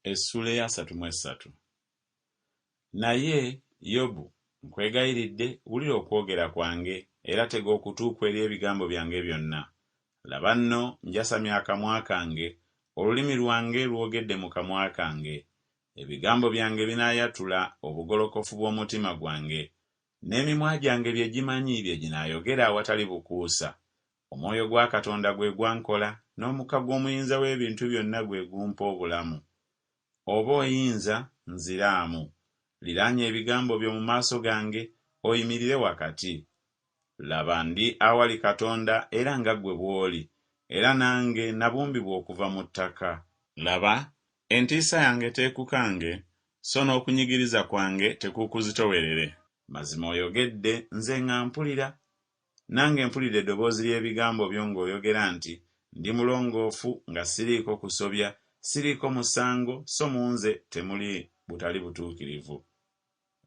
Essula ya 33. Naye Yobu, nkwegayiridde wulira okwogera kwange era tega okutuuka eri ebigambo byange byonna. Laba nno njasamya akamwa kange, olulimi lwange lwogedde mu kamwa kange. Ebigambo byange binaayatula obugolokofu bw'omutima gwange, n'emimwa gyange bye gimanyi bye ginaayogera awatali bukuusa. Omwoyo gwa Katonda gwe gwankola, n'omukka gw'omuyinza w'ebintu byonna gwe gumpa obulamu. Oba oyinza, nziraamu. Liraanye ebigambo byo mu maaso gange, oyimirire wakati. Laba ndi awali Katonda era nga ggwe bw'oli, era nange nabumbibwa okuva mu ttaka. Laba, entiisa yange teekukange, so n'okunyigiriza kwange tekuukuzitowerere. Mazima oyogedde, nze nga mpulira. Nange mpulidde eddoboozi ly'ebigambo byo ng'oyogera nti, ndi mulongoofu nga siriiko kusobya, siriiko musango, so mu nze temuli butali butuukirivu.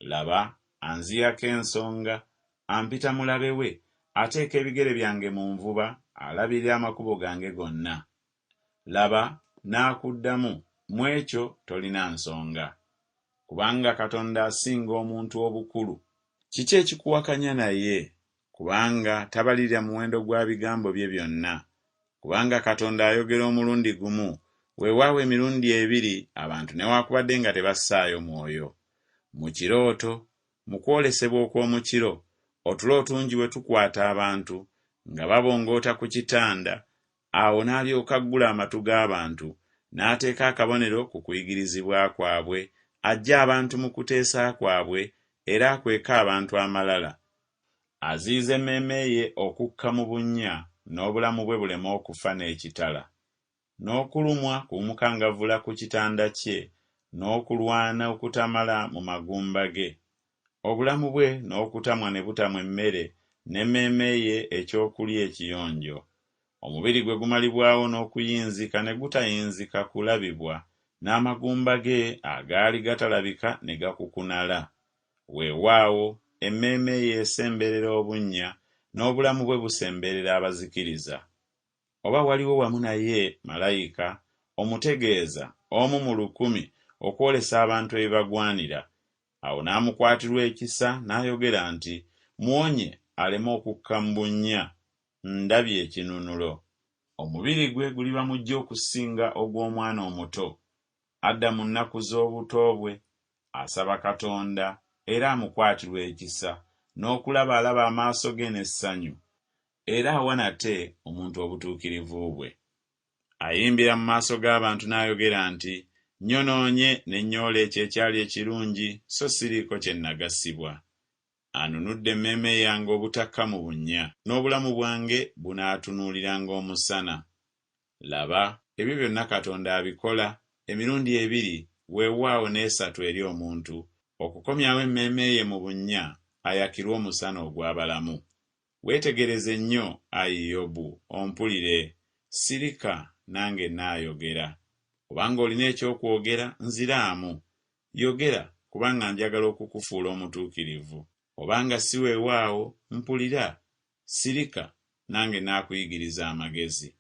Laba, anziyako ensonga, ampita mulabe we, ateeka ebigere byange mu nvuba, alabirira amakubo gange gonna. Laba, n'akuddamu, mu ekyo tolina nsonga. Kubanga Katonda asinga omuntu obukulu. Kiki ekikuwakanya naye? Kubanga tabalirira muwendo gwa bigambo bye byonna. Kubanga Katonda ayogera omulundi gumu, weewaawo emirundi ebiri abantu newaakubadde nga tebassaayo mwoyo. Mu kirooto, mu kwolesebwa okw'omu kiro, otulo otungi we tukwata abantu, nga babongoota ku kitanda, awo n'alyoka aggula amatu g'abantu, n'ateeka akabonero ku kuyigirizibwa kwabwe, ajja abantu mu kuteesa kwabwe, era akweka abantu amalala. Aziyiza emmeeme ye okukka mu bunnya, n'obulamu bwe bulema okufa n'ekitala. N'okulumwa kumukangavvula ku kitanda kye, n'okulwana okutamala mu magumba ge. Obulamu bwe n'okutamwa ne butamwa emmere, n'emmeeme ye ekyokulya ekiyonjo. Omubiri gwe gumalibwawo n'okuyinzika ne gutayinzika kulabibwa, n'amagumba ge agaali gatalabika ne gakukunala. Weewaawo, emmeeme ye esemberera obunnya, n'obulamu bwe busemberera abazikiriza. Oba waliwo wamu naye malayika, omutegeeza, omu mu 100, okwolesa abantu ebibagwanira. Awo n'amukwatirwa ekisa n'ayogera nti, muwonye aleme okukka mu bunnya, ndabye ekinunulo. Omubiri gwe guliba mujja okusinga ogw'omwana omuto. Adda mu nnaku z'obuto bwe, asaba Katonda era amukwatirwa ekisa, n'okulaba alaba amaaso ge n'essanyu, era awa nate omuntu obutuukirivu bwe. Ayimbira mu maaso g'abantu n'ayogera nti, nnyonoonye ne nnyoola ekyo ekyali ekirungi, so siriiko kye nagasibwa. Anunudde emmeeme yange obutakka mu bunnya, n'obulamu bwange bunaatunuuliranga omusana. Laba, ebyo byonna Katonda abikola emirundi 2, weewaawo n'esatu eri omuntu, okukomyawo emmeeme ye mu bunnya, ayakirwe omusana ogw'abalamu. Weetegereze nnyo, Ayi Yobu, ompulire, sirika nange naayogera. Kubanga olina ekyokwogera, nziraamu. Yogera, kubanga njagala okukufuula omutuukirivu. Obanga si weewaawo, mpulira, sirika nange naakuyigiriza amagezi.